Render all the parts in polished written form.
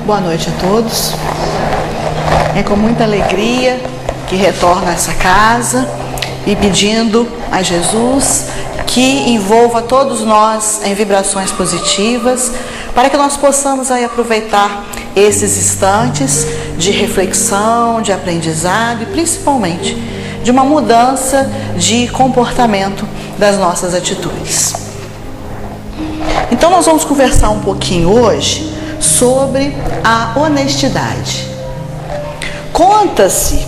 Boa noite a todos. É com muita alegria que retorno a essa casa e pedindo a Jesus que envolva todos nós em vibrações positivas, para que nós possamos aí aproveitar esses instantes de reflexão, de aprendizado e principalmente de uma mudança de comportamento das nossas atitudes. Então nós vamos conversar um pouquinho hoje sobre a honestidade. Conta-se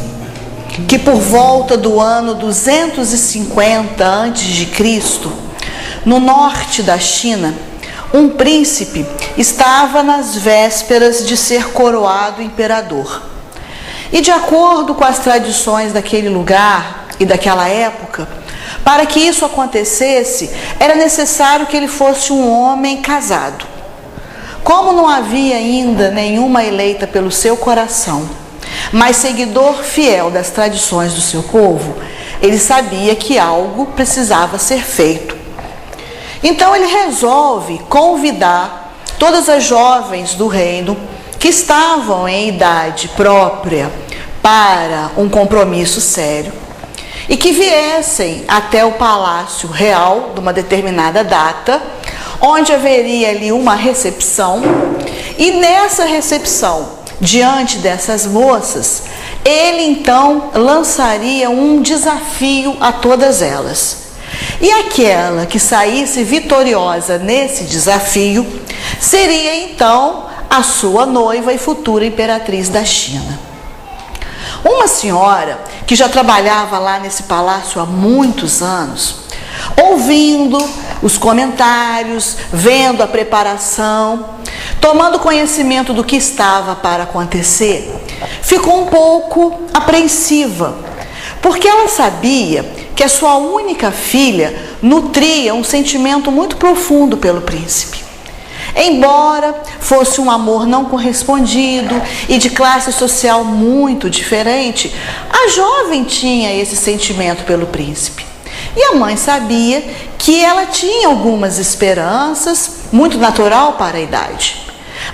que por volta do ano 250 a.C., no norte da China, um príncipe estava nas vésperas de ser coroado imperador. E de acordo com as tradições daquele lugar e daquela época, para que isso acontecesse, era necessário que ele fosse um homem casado. Como não havia ainda nenhuma eleita pelo seu coração, mas seguidor fiel das tradições do seu povo, ele sabia que algo precisava ser feito. Então ele resolve convidar todas as jovens do reino que estavam em idade própria para um compromisso sério e que viessem até o palácio real de uma determinada data, onde haveria ali uma recepção, e nessa recepção, diante dessas moças, ele então lançaria um desafio a todas elas. E aquela que saísse vitoriosa nesse desafio seria então a sua noiva e futura imperatriz da China. Uma senhora que já trabalhava lá nesse palácio há muitos anos, ouvindo os comentários, vendo a preparação, tomando conhecimento do que estava para acontecer, ficou um pouco apreensiva, porque ela sabia que a sua única filha nutria um sentimento muito profundo pelo príncipe. Embora fosse um amor não correspondido e de classe social muito diferente, a jovem tinha esse sentimento pelo príncipe. E a mãe sabia que ela tinha algumas esperanças, muito natural para a idade,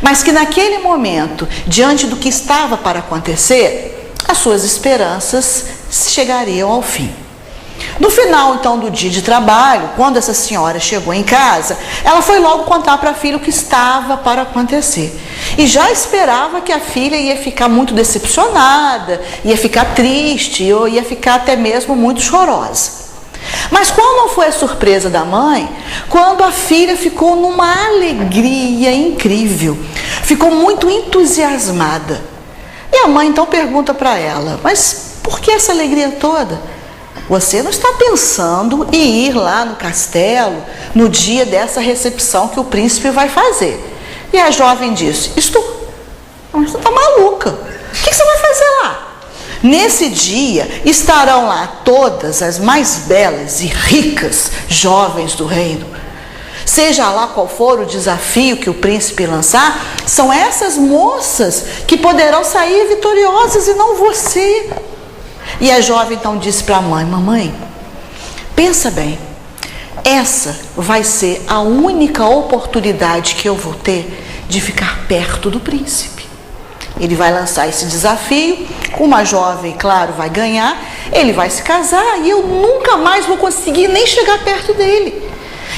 mas que naquele momento, diante do que estava para acontecer, as suas esperanças chegariam ao fim. No final, então, do dia de trabalho, quando essa senhora chegou em casa, ela foi logo contar para a filha o que estava para acontecer. E já esperava que a filha ia ficar muito decepcionada, ia ficar triste, ou ia ficar até mesmo muito chorosa. Mas qual não foi a surpresa da mãe, quando a filha ficou numa alegria incrível, ficou muito entusiasmada. E a mãe então pergunta para ela: mas por que essa alegria toda? Você não está pensando em ir lá no castelo no dia dessa recepção que o príncipe vai fazer? E a jovem disse: estou. Você está maluca? O que você vai fazer lá? Nesse dia estarão lá todas as mais belas e ricas jovens do reino. Seja lá qual for o desafio que o príncipe lançar, são essas moças que poderão sair vitoriosas e não você. E a jovem então disse para a mãe: mamãe, pensa bem, essa vai ser a única oportunidade que eu vou ter de ficar perto do príncipe. Ele vai lançar esse desafio, uma jovem, claro, vai ganhar, ele vai se casar e eu nunca mais vou conseguir nem chegar perto dele.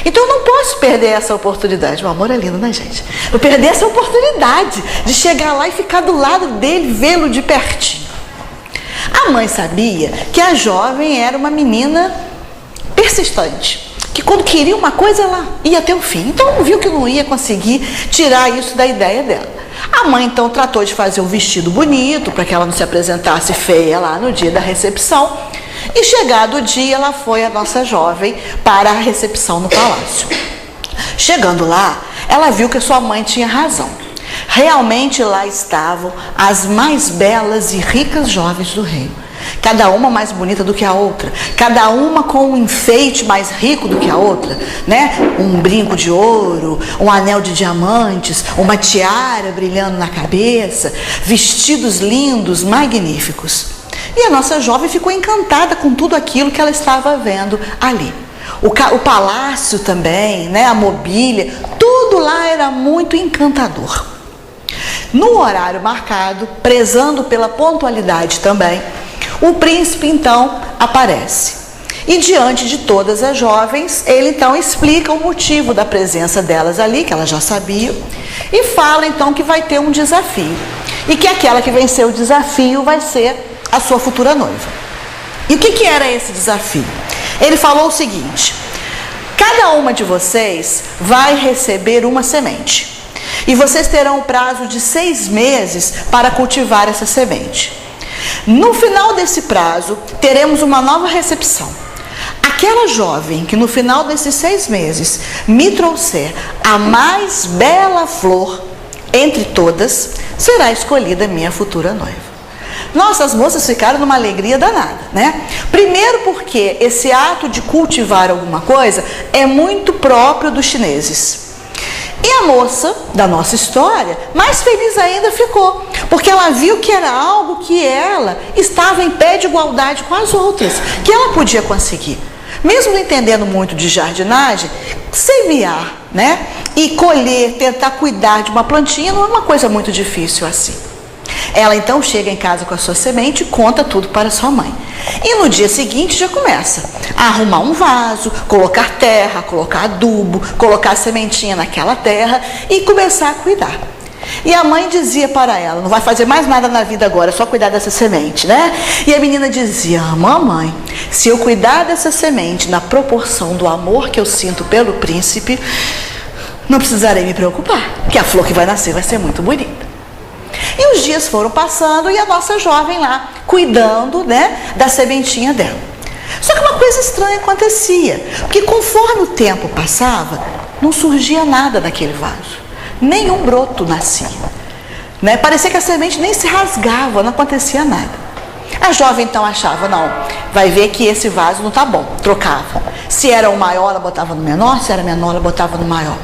Então eu não posso perder essa oportunidade. O amor é lindo, né, gente? Eu perder essa oportunidade de chegar lá e ficar do lado dele, vê-lo de pertinho. A mãe sabia que a jovem era uma menina persistente, que quando queria uma coisa ela ia até o fim. Então viu que não ia conseguir tirar isso da ideia dela. A mãe então tratou de fazer um vestido bonito para que ela não se apresentasse feia lá no dia da recepção. E chegado o dia, ela foi, a nossa jovem, para a recepção no palácio. Chegando lá, ela viu que a sua mãe tinha razão. Realmente lá estavam as mais belas e ricas jovens do reino. Cada uma mais bonita do que a outra, cada uma com um enfeite mais rico do que a outra, né? Um brinco de ouro, um anel de diamantes, uma tiara brilhando na cabeça, vestidos lindos, magníficos. E a nossa jovem ficou encantada com tudo aquilo que ela estava vendo ali. O palácio também, né? A mobília, tudo lá era muito encantador. No horário marcado, prezando pela pontualidade também, o príncipe então aparece. E diante de todas as jovens, ele então explica o motivo da presença delas ali, que elas já sabiam, e fala então que vai ter um desafio. E que aquela que vencer o desafio vai ser a sua futura noiva. E o que era esse desafio? Ele falou o seguinte: cada uma de vocês vai receber uma semente. E vocês terão o prazo de 6 meses para cultivar essa semente. No final desse prazo, teremos uma nova recepção. Aquela jovem que no final desses 6 meses me trouxer a mais bela flor entre todas, será escolhida minha futura noiva. Nossa, as moças ficaram numa alegria danada, né? Primeiro porque esse ato de cultivar alguma coisa é muito próprio dos chineses. E a moça da nossa história, mais feliz ainda ficou, porque ela viu que era algo que ela estava em pé de igualdade com as outras, que ela podia conseguir. Mesmo não entendendo muito de jardinagem, semear, né? E colher, tentar cuidar de uma plantinha não é uma coisa muito difícil assim. Ela então chega em casa com a sua semente e conta tudo para sua mãe. E no dia seguinte já começa a arrumar um vaso, colocar terra, colocar adubo, colocar a sementinha naquela terra e começar a cuidar. E a mãe dizia para ela: não vai fazer mais nada na vida agora, é só cuidar dessa semente, né? E a menina dizia: mamãe, se eu cuidar dessa semente na proporção do amor que eu sinto pelo príncipe, não precisarei me preocupar, que a flor que vai nascer vai ser muito bonita. E os dias foram passando e a nossa jovem lá, cuidando, né, da sementinha dela. Só que uma coisa estranha acontecia, porque conforme o tempo passava, não surgia nada naquele vaso. Nenhum broto nascia, né? Parecia que a semente nem se rasgava, não acontecia nada. A jovem então achava: não, vai ver que esse vaso não está bom, trocava. Se era o maior, ela botava no menor, se era menor, ela botava no maior.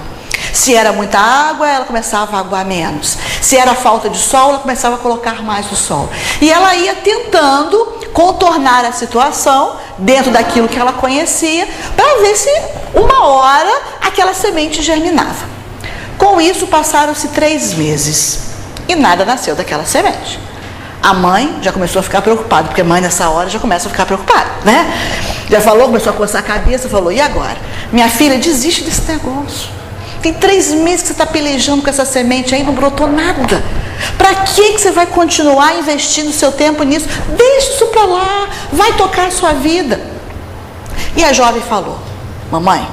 Se era muita água, ela começava a aguar menos. Se era falta de sol, ela começava a colocar mais do sol. E ela ia tentando contornar a situação dentro daquilo que ela conhecia, para ver se uma hora aquela semente germinava. Com isso, passaram-se 3 meses e nada nasceu daquela semente. A mãe já começou a ficar preocupada, porque a mãe nessa hora já começa a ficar preocupada, né? Já falou, começou a coçar a cabeça, falou: e agora? Minha filha, desiste desse negócio. Tem 3 meses que você está pelejando com essa semente aí, não brotou nada. Para que você vai continuar investindo seu tempo nisso? Deixa isso para lá, vai tocar a sua vida. E a jovem falou: mamãe,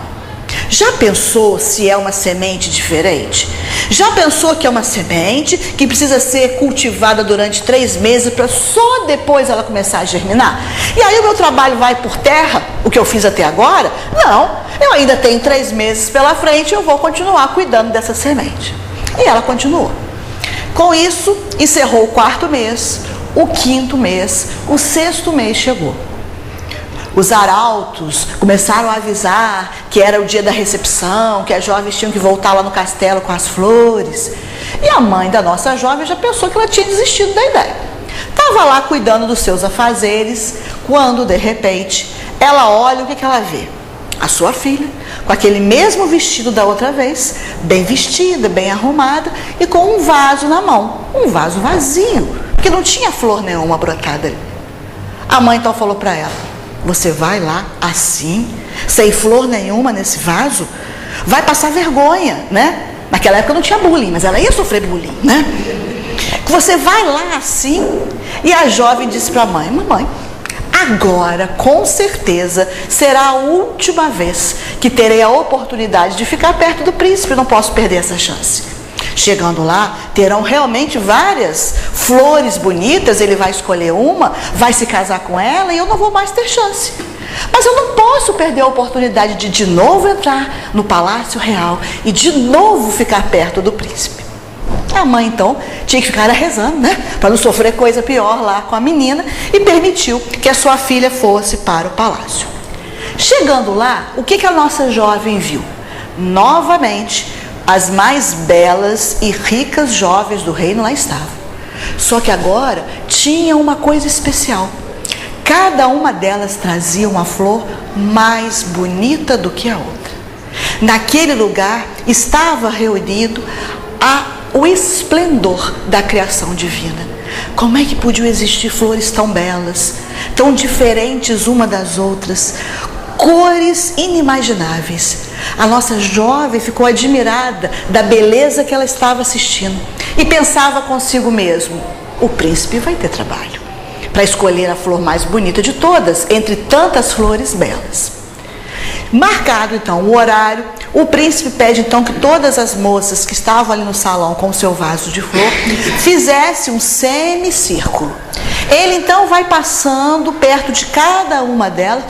já pensou se é uma semente diferente? Já pensou que é uma semente que precisa ser cultivada durante 3 meses para só depois ela começar a germinar? E aí o meu trabalho vai por terra, o que eu fiz até agora? Não, eu ainda tenho 3 meses pela frente e eu vou continuar cuidando dessa semente. E ela continuou. Com isso, encerrou o 4º mês, o 5º mês, o 6º mês chegou. Os arautos começaram a avisar que era o dia da recepção, que as jovens tinham que voltar lá no castelo com as flores. E a mãe da nossa jovem já pensou que ela tinha desistido da ideia. Estava lá cuidando dos seus afazeres, quando de repente ela olha, o que ela vê? A sua filha, com aquele mesmo vestido da outra vez, bem vestida, bem arrumada e com um vaso na mão, um vaso vazio, porque não tinha flor nenhuma brotada ali. A mãe então falou para ela: você vai lá assim, sem flor nenhuma nesse vaso, vai passar vergonha, né? Naquela época não tinha bullying, mas ela ia sofrer bullying, né? Você vai lá assim. E a jovem disse para a mãe: mamãe, agora com certeza será a última vez que terei a oportunidade de ficar perto do príncipe, não posso perder essa chance. Chegando lá, terão realmente várias flores bonitas, ele vai escolher uma, vai se casar com ela e eu não vou mais ter chance. Mas eu não posso perder a oportunidade de novo entrar no palácio real e de novo ficar perto do príncipe. A mãe então tinha que ficar rezando, né? Para não sofrer coisa pior lá com a menina, e permitiu que a sua filha fosse para o palácio. Chegando lá, o que a nossa jovem viu? Novamente, as mais belas e ricas jovens do reino lá estavam. Só que agora tinha uma coisa especial. Cada uma delas trazia uma flor mais bonita do que a outra. Naquele lugar estava reunido o esplendor da criação divina. Como é que podiam existir flores tão belas, tão diferentes uma das outras, cores inimagináveis? A nossa jovem ficou admirada da beleza que ela estava assistindo e pensava consigo mesmo: o príncipe vai ter trabalho para escolher a flor mais bonita de todas, entre tantas flores belas. Marcado então o horário, o príncipe pede então que todas as moças que estavam ali no salão com o seu vaso de flor fizessem um semicírculo. Ele então vai passando perto de cada uma delas,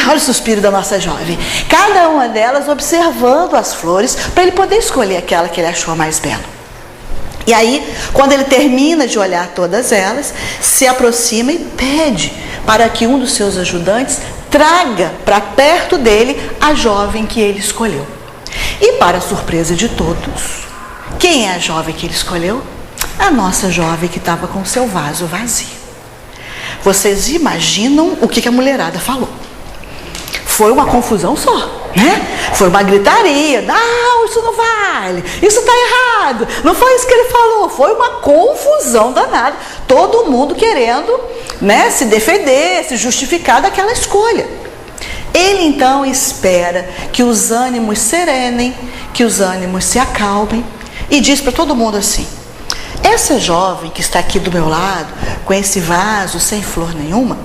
olha o suspiro da nossa jovem, cada uma delas observando as flores para ele poder escolher aquela que ele achou mais bela. E aí, quando ele termina de olhar todas elas, se aproxima e pede para que um dos seus ajudantes traga para perto dele a jovem que ele escolheu. E para surpresa de todos, quem é a jovem que ele escolheu? A nossa jovem que estava com o seu vaso vazio. Vocês imaginam o que a mulherada falou? Foi uma confusão só, né? Foi uma gritaria: não, isso não vale, isso está errado, não foi isso que ele falou. Foi uma confusão danada, todo mundo querendo, né, se defender, se justificar daquela escolha. Ele então espera que os ânimos serenem, que os ânimos se acalmem e diz para todo mundo assim: essa jovem que está aqui do meu lado, com esse vaso sem flor nenhuma,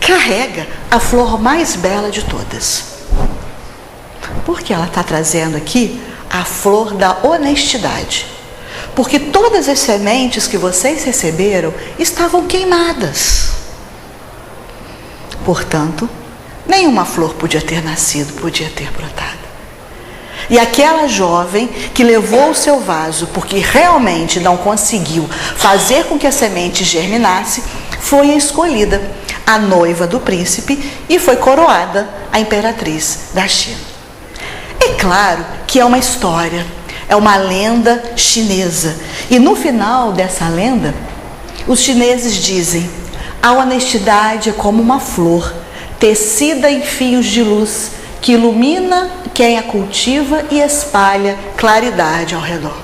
carrega a flor mais bela de todas. Porque ela está trazendo aqui a flor da honestidade. Porque todas as sementes que vocês receberam estavam queimadas. Portanto, nenhuma flor podia ter nascido, podia ter brotado. E aquela jovem que levou o seu vaso porque realmente não conseguiu fazer com que a semente germinasse, foi escolhida a noiva do príncipe e foi coroada a imperatriz da China. É claro que é uma história, é uma lenda chinesa. E no final dessa lenda, os chineses dizem: a honestidade é como uma flor tecida em fios de luz que ilumina quem a cultiva e espalha claridade ao redor.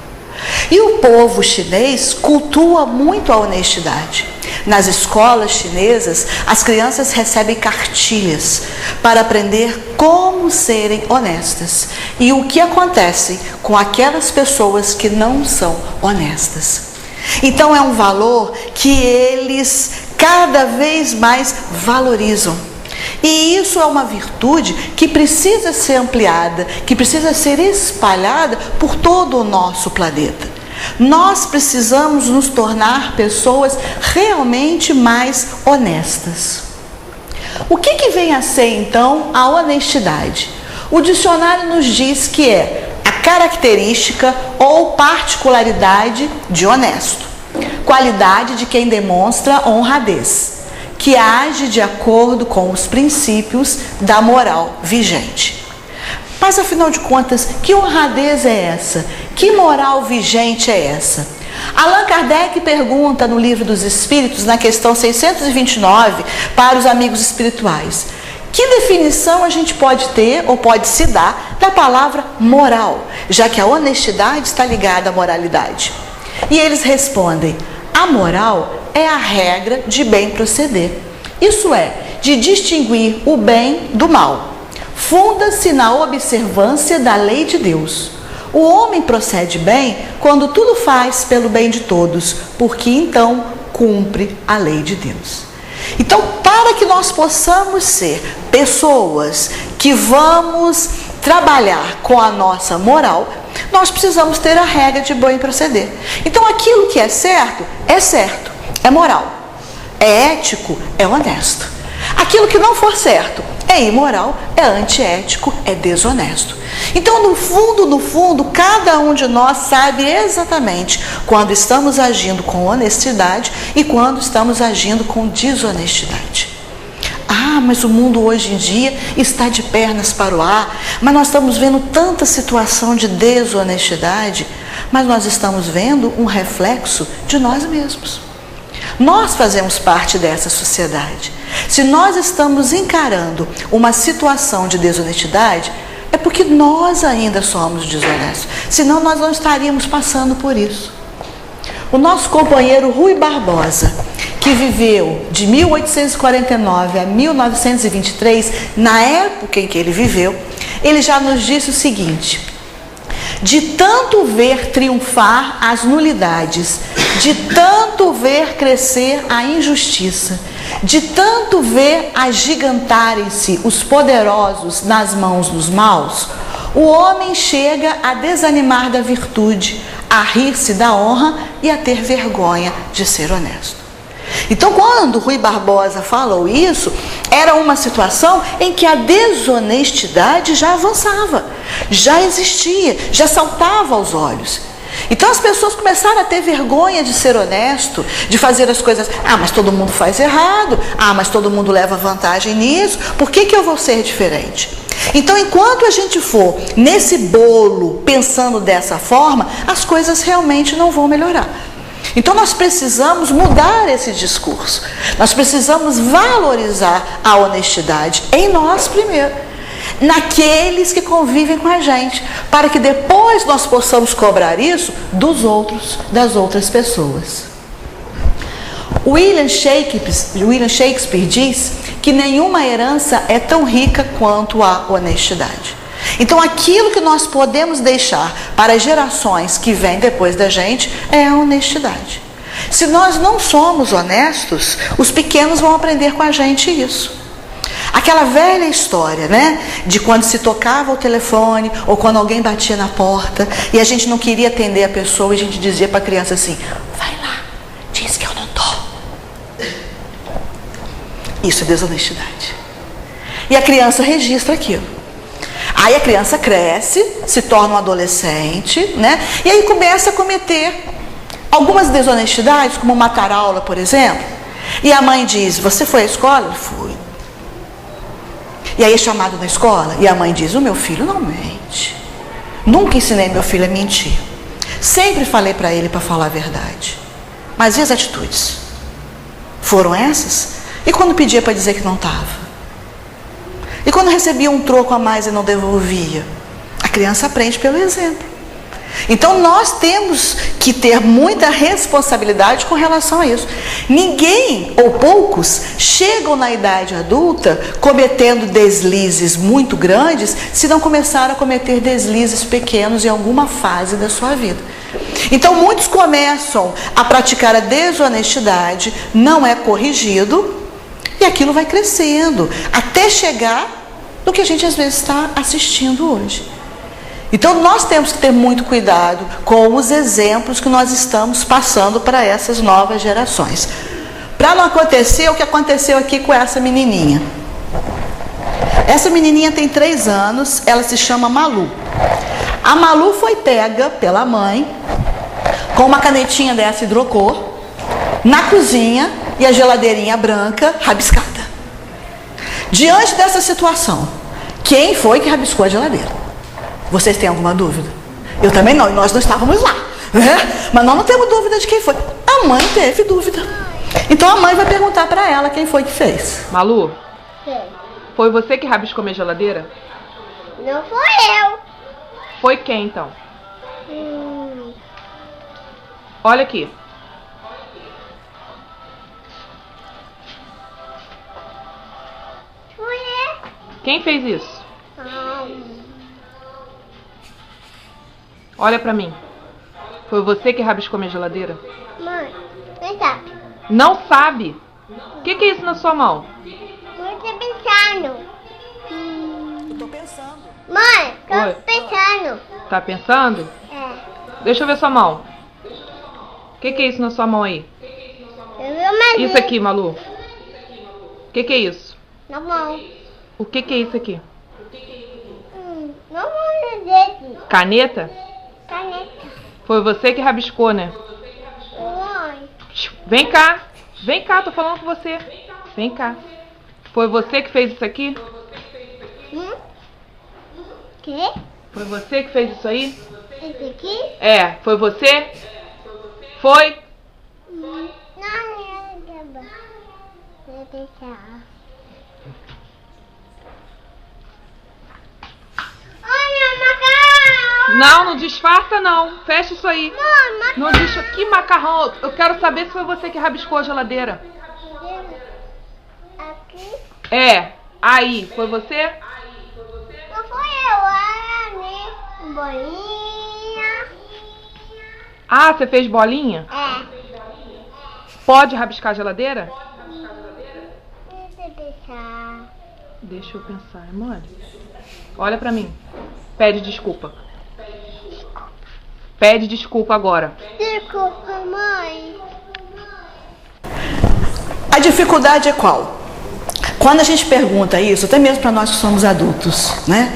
E o povo chinês cultua muito a honestidade. Nas escolas chinesas, as crianças recebem cartilhas para aprender como serem honestas e o que acontece com aquelas pessoas que não são honestas. Então é um valor que eles cada vez mais valorizam. E isso é uma virtude que precisa ser ampliada, que precisa ser espalhada por todo o nosso planeta. Nós precisamos nos tornar pessoas realmente mais honestas. O que vem a ser então a honestidade? O dicionário nos diz que é a característica ou particularidade de honesto, qualidade de quem demonstra honradez, que age de acordo com os princípios da moral vigente. Mas afinal de contas, que honradez é essa? Que moral vigente é essa? Allan Kardec pergunta no Livro dos Espíritos, na questão 629, para os amigos espirituais: que definição a gente pode ter ou pode se dar da palavra moral, já que a honestidade está ligada à moralidade? E eles respondem: a moral é a regra de bem proceder. Isso é, de distinguir o bem do mal. Funda-se na observância da lei de Deus. O homem procede bem quando tudo faz pelo bem de todos, porque então cumpre a lei de Deus. Então, para que nós possamos ser pessoas que vamos trabalhar com a nossa moral, nós precisamos ter a regra de bem proceder. Então, aquilo que é certo, é moral. É ético, é honesto. Aquilo que não for certo, é imoral, é antiético, é desonesto. Então, no fundo, cada um de nós sabe exatamente quando estamos agindo com honestidade e quando estamos agindo com desonestidade. Ah, mas o mundo hoje em dia está de pernas para o ar, mas nós estamos vendo tanta situação de desonestidade, mas nós estamos vendo um reflexo de nós mesmos. Nós fazemos parte dessa sociedade. Se nós estamos encarando uma situação de desonestidade, É porque nós ainda somos desonestos. Senão nós não estaríamos passando por isso. O nosso companheiro Rui Barbosa, que viveu de 1849 a 1923, na época em que ele viveu, ele já nos disse o seguinte: de tanto ver triunfar as nulidades, de tanto ver crescer a injustiça, de tanto ver agigantarem-se os poderosos nas mãos dos maus, o homem chega a desanimar da virtude, a rir-se da honra e a ter vergonha de ser honesto. Então, quando Rui Barbosa falou isso, era uma situação em que a desonestidade já avançava, já existia, já saltava aos olhos. Então as pessoas começaram a ter vergonha de ser honesto, de fazer as coisas. Ah, mas todo mundo faz errado. Ah, mas todo mundo leva vantagem nisso. Por que eu vou ser diferente? Então, enquanto a gente for nesse bolo pensando dessa forma, as coisas realmente não vão melhorar. Então nós precisamos mudar esse discurso. Nós precisamos valorizar a honestidade em nós primeiro, naqueles que convivem com a gente, para que depois nós possamos cobrar isso dos outros, das outras pessoas. William Shakespeare diz que nenhuma herança é tão rica quanto a honestidade. Então, aquilo que nós podemos deixar para as gerações que vêm depois da gente é a honestidade. Se nós não somos honestos, os pequenos vão aprender com a gente isso. Aquela velha história, né? De quando se tocava o telefone ou quando alguém batia na porta e a gente não queria atender a pessoa e a gente dizia para a criança assim: vai lá, diz que eu não estou. Isso é desonestidade. E a criança registra aquilo. Aí a criança cresce, se torna um adolescente, né? E aí começa a cometer algumas desonestidades, como matar aula, por exemplo. E a mãe diz: você foi à escola? Fui. E aí é chamado na escola e a mãe diz: o meu filho não mente. Nunca ensinei meu filho a mentir. Sempre falei para ele para falar a verdade. Mas e as atitudes? Foram essas? E quando pedia para dizer que não estava? E quando recebia um troco a mais e não devolvia? A criança aprende pelo exemplo. Então nós temos que ter muita responsabilidade com relação a isso. Ninguém, ou poucos, chegam na idade adulta cometendo deslizes muito grandes se não começaram a cometer deslizes pequenos em alguma fase da sua vida. Então muitos começam a praticar a desonestidade, não é corrigido, e aquilo vai crescendo, até chegar no que a gente às vezes está assistindo hoje. Então nós temos que ter muito cuidado com os exemplos que nós estamos passando para essas novas gerações. Para não acontecer o que aconteceu aqui com essa menininha. Essa menininha tem 3 anos, ela se chama Malu. A Malu foi pega pela mãe com uma canetinha dessa hidrocor na cozinha e a geladeirinha branca rabiscada. Diante dessa situação, quem foi que rabiscou a geladeira? Vocês têm alguma dúvida? Eu também não, e nós não estávamos lá, né? Mas nós não temos dúvida de quem foi. A mãe teve dúvida. Então a mãe vai perguntar para ela quem foi que fez. Malu, foi você que rabiscou minha geladeira? Não foi eu. Foi quem então? Olha aqui. Foi eu. Quem fez isso? Olha pra mim. Foi você que rabiscou minha geladeira? Mãe, vem cá. Não sabe? O que é isso na sua mão? Você pensando. Eu tô pensando. Mãe, tô Oi. pensando. Tá pensando? É. Deixa eu ver sua mão. O que é isso na sua mão aí? Eu vi uma Isso aqui, Malu. O que é isso? na mão. O que é isso aqui? Não vou dizer. Caneta? Caneta. Foi você que rabiscou, né? Mãe. Vem cá. Vem cá, tô falando com você. Vem cá. Foi você que fez isso aqui? Que? Foi você que fez isso aí? Esse aqui? É, foi você? Foi? Não, vou deixar. Não disfarça não. Fecha isso aí. Não disfarça. Que macarrão? Eu quero saber se foi você que rabiscou a geladeira. Aqui. É. Aí. Foi você? Não foi eu, era ali. Bolinha. Ah, você fez bolinha? É. Pode rabiscar a geladeira? Deixa eu deixar. Deixa eu pensar, mole. Olha pra mim. Pede desculpa. Pede desculpa agora. Desculpa, mãe. A dificuldade é qual? Quando a gente pergunta isso, até mesmo para nós que somos adultos, né?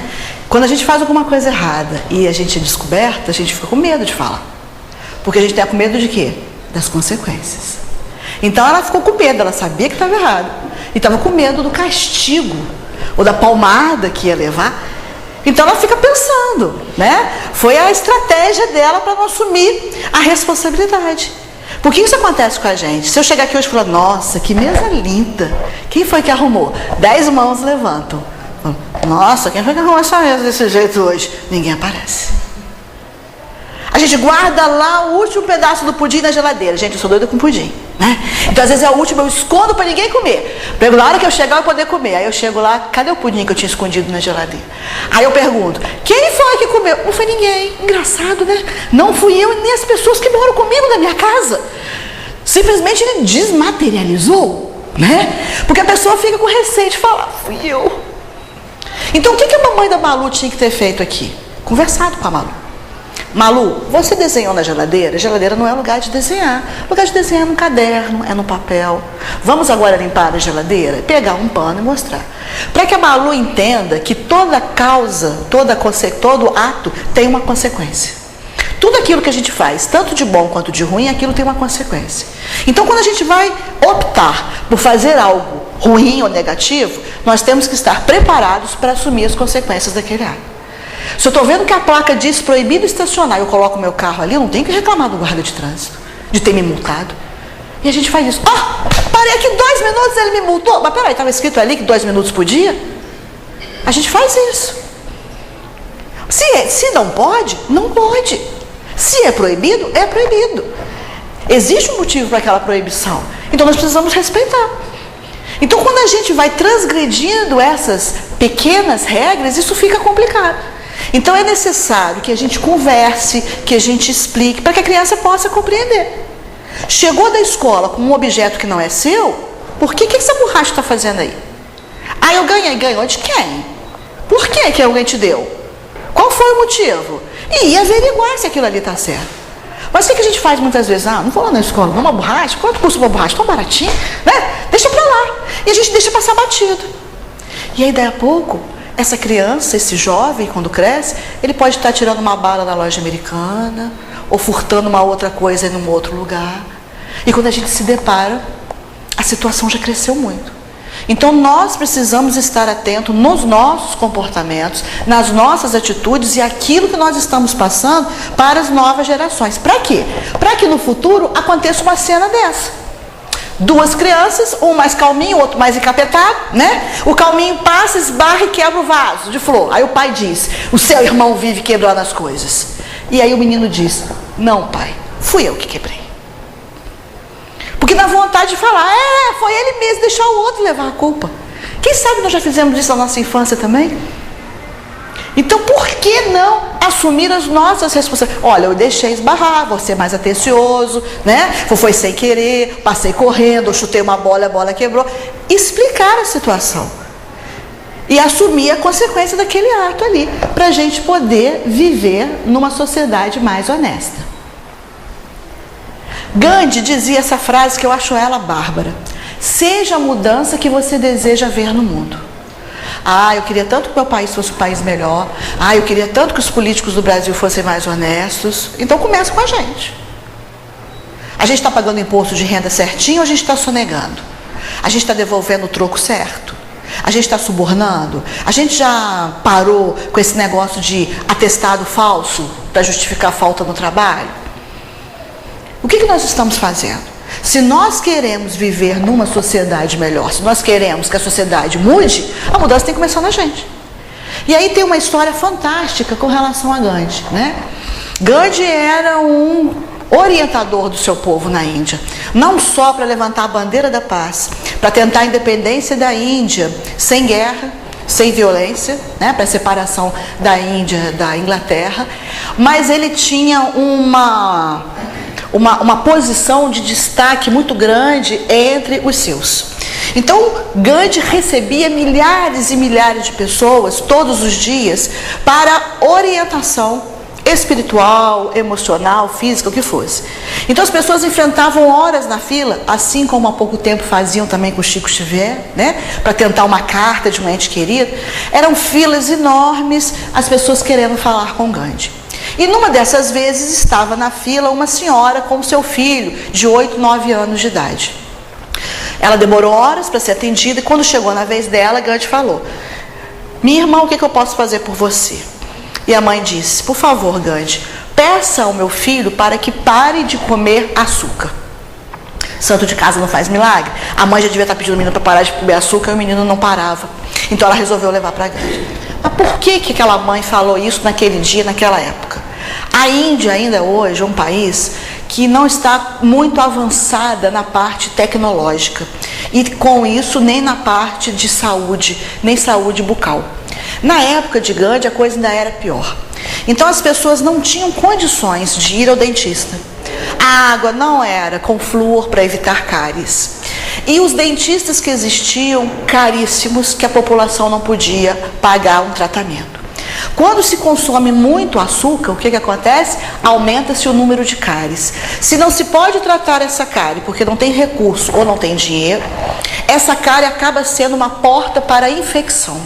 Quando a gente faz alguma coisa errada e a gente é descoberta, a gente fica com medo de falar. Porque a gente tem com medo de quê? Das consequências. Então ela ficou com medo, ela sabia que estava errado. E estava com medo do castigo, ou da palmada que ia levar. Então ela fica pensando, né? Foi a estratégia dela para não assumir a responsabilidade. Porque isso acontece com a gente. Se eu chegar aqui hoje e falar, nossa, que mesa linda. Quem foi que arrumou? 10 mãos levantam. Nossa, quem foi que arrumou essa mesa desse jeito hoje? Ninguém aparece. A gente guarda lá o último pedaço do pudim na geladeira. Gente, eu sou doida com pudim, né? Então, às vezes é o último, eu escondo para ninguém comer. Pego na hora que eu chegar, eu poder comer. Aí eu chego lá, cadê o pudim que eu tinha escondido na geladeira? Aí eu pergunto, quem foi que comeu? Não foi ninguém. Engraçado, né? Não fui eu nem as pessoas que moram comigo na minha casa. Simplesmente ele desmaterializou, né? Porque a pessoa fica com receio de falar, fui eu. Então, o que a mamãe da Malu tinha que ter feito aqui? Conversado com a Malu. Malu, você desenhou na geladeira? A geladeira não é lugar de desenhar. O lugar de desenhar é no caderno, é no papel. Vamos agora limpar a geladeira? Pegar um pano e mostrar. Para que a Malu entenda que toda causa, todo ato tem uma consequência. Tudo aquilo que a gente faz, tanto de bom quanto de ruim, aquilo tem uma consequência. Então, quando a gente vai optar por fazer algo ruim ou negativo, nós temos que estar preparados para assumir as consequências daquele ato. Se eu estou vendo que a placa diz proibido estacionar, eu coloco o meu carro ali, eu não tenho que reclamar do guarda de trânsito, de ter me multado. E a gente faz isso. Parei aqui 2 minutos, ele me multou. Mas peraí, estava escrito ali que 2 minutos por dia? A gente faz isso. Se não pode, não pode. Se é proibido, é proibido. Existe um motivo para aquela proibição. Então nós precisamos respeitar. Então quando a gente vai transgredindo essas pequenas regras, isso fica complicado. Então é necessário que a gente converse, que a gente explique, para que a criança possa compreender. Chegou da escola com um objeto que não é seu, por que essa borracha está fazendo aí? Ah, eu ganhei. Ganhou de quem? Por que alguém te deu? Qual foi o motivo? E averiguar se aquilo ali está certo. Mas o que a gente faz muitas vezes? Não vou lá na escola, uma borracha? Quanto custa uma borracha? Tão baratinho, né? Deixa para lá. E a gente deixa passar batido. E aí, daí a pouco, essa criança, esse jovem, quando cresce, ele pode estar tirando uma bala da loja americana, ou furtando uma outra coisa em um outro lugar. E quando a gente se depara, a situação já cresceu muito. Então nós precisamos estar atentos nos nossos comportamentos, nas nossas atitudes e aquilo que nós estamos passando para as novas gerações. Para quê? Para que no futuro aconteça uma cena dessa. 2 crianças, um mais calminho, o outro mais encapetado, né? O calminho passa, esbarra e quebra o vaso de flor. Aí o pai diz, o seu irmão vive quebrando as coisas. E aí o menino diz, não pai, fui eu que quebrei. Porque dá vontade de falar, foi ele mesmo, deixar o outro levar a culpa. Quem sabe nós já fizemos isso na nossa infância também? Então, por que não assumir as nossas responsabilidades? Olha, eu deixei esbarrar, vou ser mais atencioso, né? Foi sem querer, passei correndo, eu chutei uma bola, a bola quebrou. Explicar a situação. E assumir a consequência daquele ato ali, para a gente poder viver numa sociedade mais honesta. Gandhi dizia essa frase que eu acho ela bárbara. Seja a mudança que você deseja ver no mundo. Eu queria tanto que meu país fosse um país melhor. Eu queria tanto que os políticos do Brasil fossem mais honestos. Então começa com a gente. A gente está pagando imposto de renda certinho ou a gente está sonegando? A gente está devolvendo o troco certo? A gente está subornando? A gente já parou com esse negócio de atestado falso para justificar a falta no trabalho? O que nós estamos fazendo? Se nós queremos viver numa sociedade melhor, se nós queremos que a sociedade mude, a mudança tem que começar na gente. E aí tem uma história fantástica com relação a Gandhi, né? Gandhi era um orientador do seu povo na Índia, não só para levantar a bandeira da paz, para tentar a independência da Índia sem guerra, sem violência, né, para a separação da Índia da Inglaterra, mas ele tinha uma posição de destaque muito grande entre os seus. Então, Gandhi recebia milhares e milhares de pessoas todos os dias para orientação espiritual, emocional, física, o que fosse. Então as pessoas enfrentavam horas na fila, assim como há pouco tempo faziam também com Chico Xavier, né, para tentar uma carta de um ente querido. Eram filas enormes, as pessoas querendo falar com Gandhi. E numa dessas vezes estava na fila uma senhora com seu filho de 8, 9 anos de idade. Ela demorou horas para ser atendida e quando chegou na vez dela, Gandhi falou: minha irmã, o que eu posso fazer por você? E a mãe disse: por favor, Gandhi, peça ao meu filho para que pare de comer açúcar. Santo de casa não faz milagre. A mãe já devia estar pedindo o menino para parar de comer açúcar e o menino não parava. Então ela resolveu levar para Gandhi. Mas por que aquela mãe falou isso naquele dia, naquela época? A Índia ainda hoje é um país que não está muito avançada na parte tecnológica. E com isso nem na parte de saúde, nem saúde bucal. Na época de Gandhi a coisa ainda era pior. Então as pessoas não tinham condições de ir ao dentista. A água não era com flúor para evitar cáries. E os dentistas que existiam, caríssimos, que a população não podia pagar um tratamento. Quando se consome muito açúcar, o que acontece? Aumenta-se o número de cáries. Se não se pode tratar essa cárie porque não tem recurso ou não tem dinheiro, essa cárie acaba sendo uma porta para a infecção.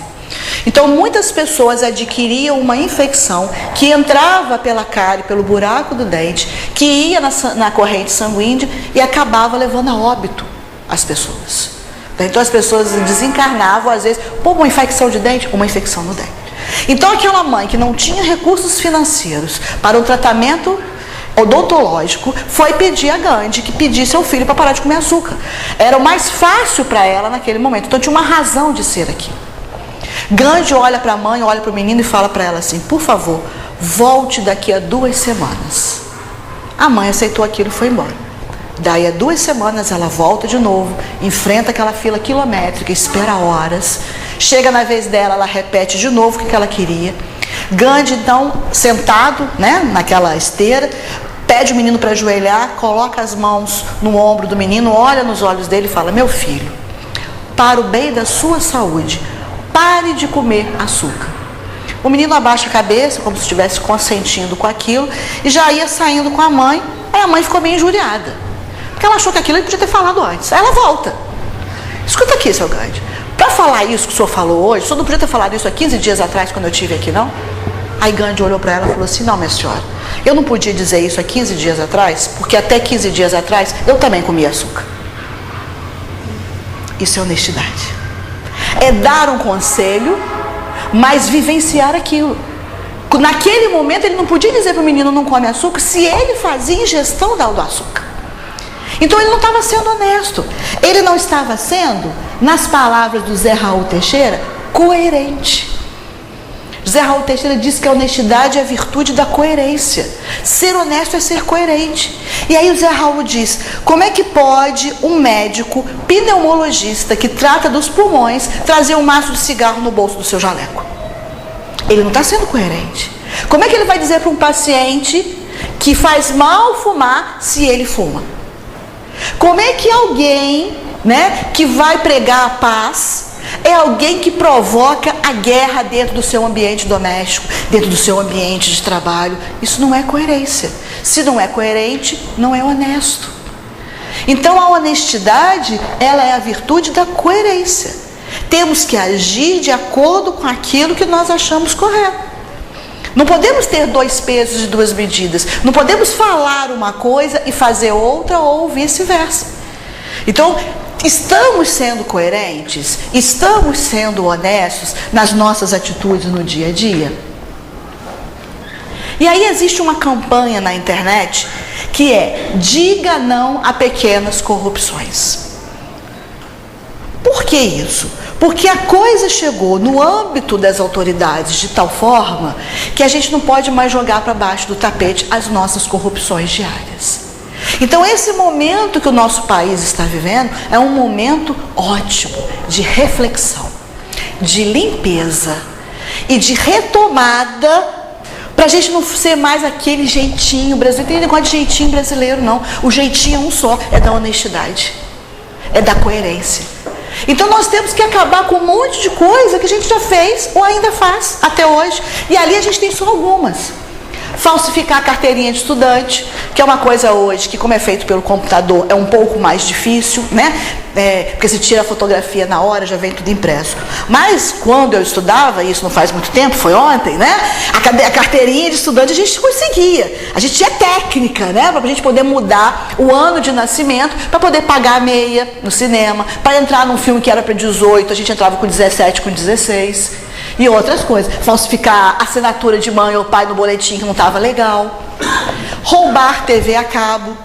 Então muitas pessoas adquiriam uma infecção que entrava pela cárie, pelo buraco do dente, que ia na corrente sanguínea e acabava levando a óbito as pessoas. Então as pessoas desencarnavam às vezes por uma infecção de dente, uma infecção no dente. Então aquela mãe que não tinha recursos financeiros para um tratamento odontológico foi pedir a Gandhi que pedisse ao filho para parar de comer açúcar. Era o mais fácil para ela naquele momento. Então tinha uma razão de ser aqui. Gandhi olha para a mãe, olha para o menino e fala para ela assim: por favor, volte daqui a 2 semanas. A mãe aceitou aquilo e foi embora. Daí a 2 semanas ela volta de novo, enfrenta aquela fila quilométrica, espera horas, chega na vez dela, ela repete de novo o que ela queria. Gandhi então, sentado, né, naquela esteira, pede o menino para ajoelhar, coloca as mãos no ombro do menino, olha nos olhos dele e fala: meu filho, para o bem da sua saúde, pare de comer açúcar. O menino abaixa a cabeça, como se estivesse consentindo com aquilo, e já ia saindo com a mãe. Aí a mãe ficou meio injuriada, porque ela achou que aquilo ele podia ter falado antes. Aí ela volta: escuta aqui, seu Gandhi, para falar isso que o senhor falou hoje, o senhor não podia ter falado isso há 15 dias atrás, quando eu estive aqui, não? Aí Gandhi olhou para ela e falou assim: não, minha senhora, eu não podia dizer isso há 15 dias atrás, porque até 15 dias atrás eu também comia açúcar. Isso é honestidade. É dar um conselho, mas vivenciar aquilo. Naquele momento ele não podia dizer para o menino não come açúcar se ele fazia ingestão do açúcar. Então ele não estava sendo honesto. Ele não estava sendo, nas palavras do Zé Raul Teixeira, coerente. Zé Raul Teixeira diz que a honestidade é a virtude da coerência. Ser honesto é ser coerente. E aí o Zé Raul diz: como é que pode um médico pneumologista que trata dos pulmões trazer um maço de cigarro no bolso do seu jaleco? Ele não está sendo coerente. Como é que ele vai dizer para um paciente que faz mal fumar se ele fuma? Como é que alguém, né, que vai pregar a paz é alguém que provoca a guerra dentro do seu ambiente doméstico, dentro do seu ambiente de trabalho? Isso não é coerência. Se não é coerente, não é honesto. Então a honestidade, ela é a virtude da coerência. Temos que agir de acordo com aquilo que nós achamos correto. Não podemos ter 2 pesos e 2 medidas. Não podemos falar uma coisa e fazer outra ou vice-versa. Então, estamos sendo coerentes? Estamos sendo honestos nas nossas atitudes no dia a dia? E aí existe uma campanha na internet que é: diga não a pequenas corrupções. Por que isso? Porque a coisa chegou no âmbito das autoridades de tal forma que a gente não pode mais jogar para baixo do tapete as nossas corrupções diárias. Então, esse momento que o nosso país está vivendo é um momento ótimo de reflexão, de limpeza e de retomada, para a gente não ser mais aquele jeitinho brasileiro. Não tem negócio de jeitinho brasileiro, não. O jeitinho é um só, é da honestidade, é da coerência. Então nós temos que acabar com um monte de coisa que a gente já fez ou ainda faz até hoje. E ali a gente tem só algumas. Falsificar a carteirinha de estudante, que é uma coisa hoje que, como é feito pelo computador, é um pouco mais difícil, né? Porque se tira a fotografia na hora, já vem tudo impresso. Mas quando eu estudava, e isso não faz muito tempo, foi ontem, né? A carteirinha de estudante a gente conseguia. A gente tinha técnica, né? Para a gente poder mudar o ano de nascimento, para poder pagar a meia no cinema, para entrar num filme que era para 18, a gente entrava com 17, com 16. E outras coisas, falsificar a assinatura de mãe ou pai no boletim que não estava legal, roubar TV a cabo.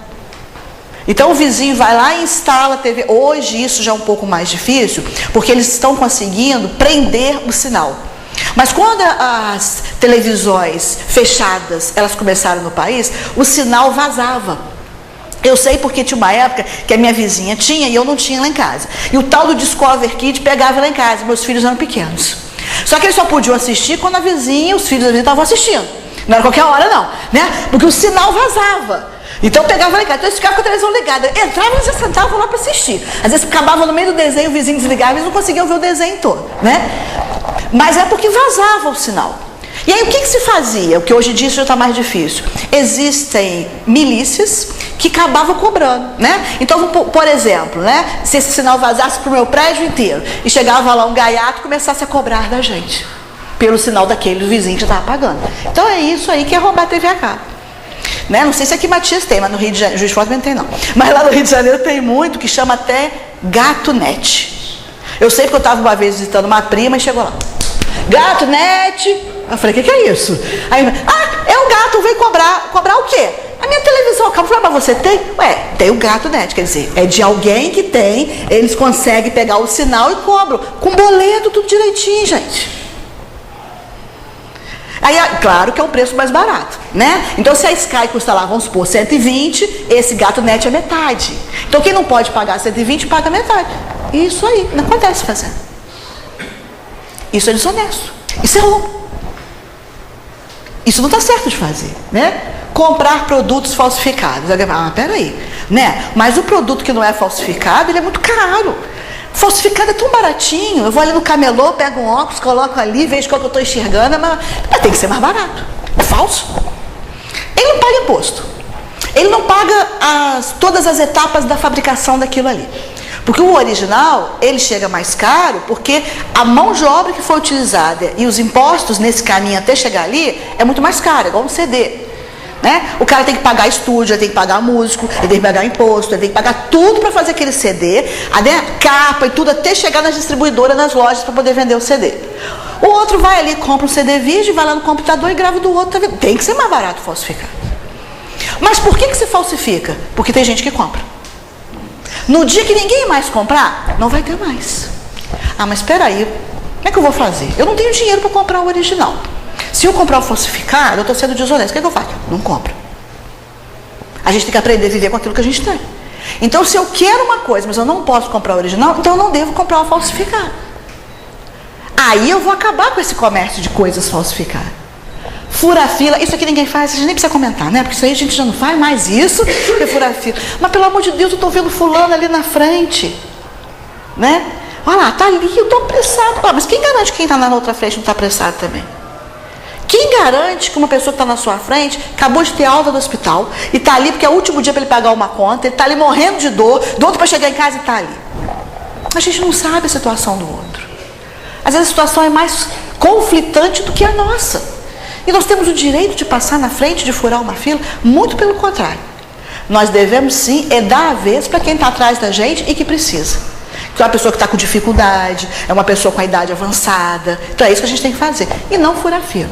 Então o vizinho vai lá e instala a TV. Hoje isso já é um pouco mais difícil, porque eles estão conseguindo prender o sinal. Mas quando as televisões fechadas, elas começaram no país, o sinal vazava. Eu sei porque tinha uma época que a minha vizinha tinha e eu não tinha lá em casa. E o tal do Discover Kids pegava lá em casa, meus filhos eram pequenos. Só que eles só podiam assistir quando a vizinha, os filhos da vizinha estavam assistindo. Não era qualquer hora não, né? Porque o sinal vazava. Então pegava lá em casa, então eles ficavam com a televisão ligada. Entravam e já sentavam lá para assistir. Às vezes acabava no meio do desenho, o vizinho desligava e eles não conseguiam ver o desenho todo, né? Mas é porque vazava o sinal. E aí o que se fazia? O que hoje em dia isso já está mais difícil. Existem milícias que acabavam cobrando, né? Então, por exemplo, né? Se esse sinal vazasse para o meu prédio inteiro e chegava lá um gaiato e começasse a cobrar da gente pelo sinal daquele vizinho que já estava pagando. Então é isso aí que é roubar TV a cabo. Né? Não sei se aqui em Matias tem, mas no Rio de Janeiro, Juiz de Fora não tem não. Mas lá no Rio de Janeiro tem muito, que chama até gato net. Eu sei porque eu estava uma vez visitando uma prima e chegou lá. Gato net. Eu falei, o que é isso? Aí, é o gato, veio cobrar o quê? A minha televisão. Eu falei, mas você tem? Ué, tem o gato net, quer dizer, é de alguém que tem, eles conseguem pegar o sinal e cobram, com boleto, tudo direitinho, gente. Aí, claro que é um preço mais barato, né? Então, se a Sky custa lá, vamos supor, 120, esse gato net é metade. Então, quem não pode pagar 120, paga metade. Isso aí, não acontece fazendo. Isso é desonesto. Isso é roubo. Isso não está certo de fazer, né? Comprar produtos falsificados. Peraí, né? Mas o produto que não é falsificado, ele é muito caro. Falsificado é tão baratinho. Eu vou ali no camelô, pego um óculos, coloco ali, vejo qual que eu estou enxergando, mas tem que ser mais barato. É falso. Ele não paga imposto. Ele não paga todas as etapas da fabricação daquilo ali. Porque o original, ele chega mais caro porque a mão de obra que foi utilizada e os impostos nesse caminho até chegar ali é muito mais caro, igual um CD. Né? O cara tem que pagar estúdio, ele tem que pagar músico, ele tem que pagar imposto, ele tem que pagar tudo para fazer aquele CD, a capa e tudo, até chegar nas distribuidoras, nas lojas para poder vender o CD. O outro vai ali, compra um CD virgem, vai lá no computador e grava do outro. Tem que ser mais barato falsificar. Mas por que se falsifica? Porque tem gente que compra. No dia que ninguém mais comprar, não vai ter mais. Mas espera aí, como é que eu vou fazer? Eu não tenho dinheiro para comprar o original. Se eu comprar o falsificado, eu estou sendo desonesto. O que eu faço? Não compro. A gente tem que aprender a viver com aquilo que a gente tem. Então, se eu quero uma coisa, mas eu não posso comprar o original, então eu não devo comprar o falsificado. Aí eu vou acabar com esse comércio de coisas falsificadas. Fura fila, isso aqui ninguém faz, a gente nem precisa comentar, né? Porque isso aí a gente já não faz mais isso, que fura fila. Mas pelo amor de Deus, eu estou vendo fulano ali na frente, né? Olha lá, tá ali, eu estou apressado. Mas quem garante que quem está na outra frente não está apressado também? Quem garante que uma pessoa que está na sua frente acabou de ter alta do hospital e está ali porque é o último dia para ele pagar uma conta, ele está ali morrendo de dor, do outro para chegar em casa e está ali? A gente não sabe a situação do outro. Às vezes a situação é mais conflitante do que a nossa. E nós temos o direito de passar na frente, de furar uma fila? Muito pelo contrário. Nós devemos sim dar a vez para quem está atrás da gente e que precisa. Que é uma pessoa que está com dificuldade, é uma pessoa com a idade avançada. Então é isso que a gente tem que fazer. E não furar fila.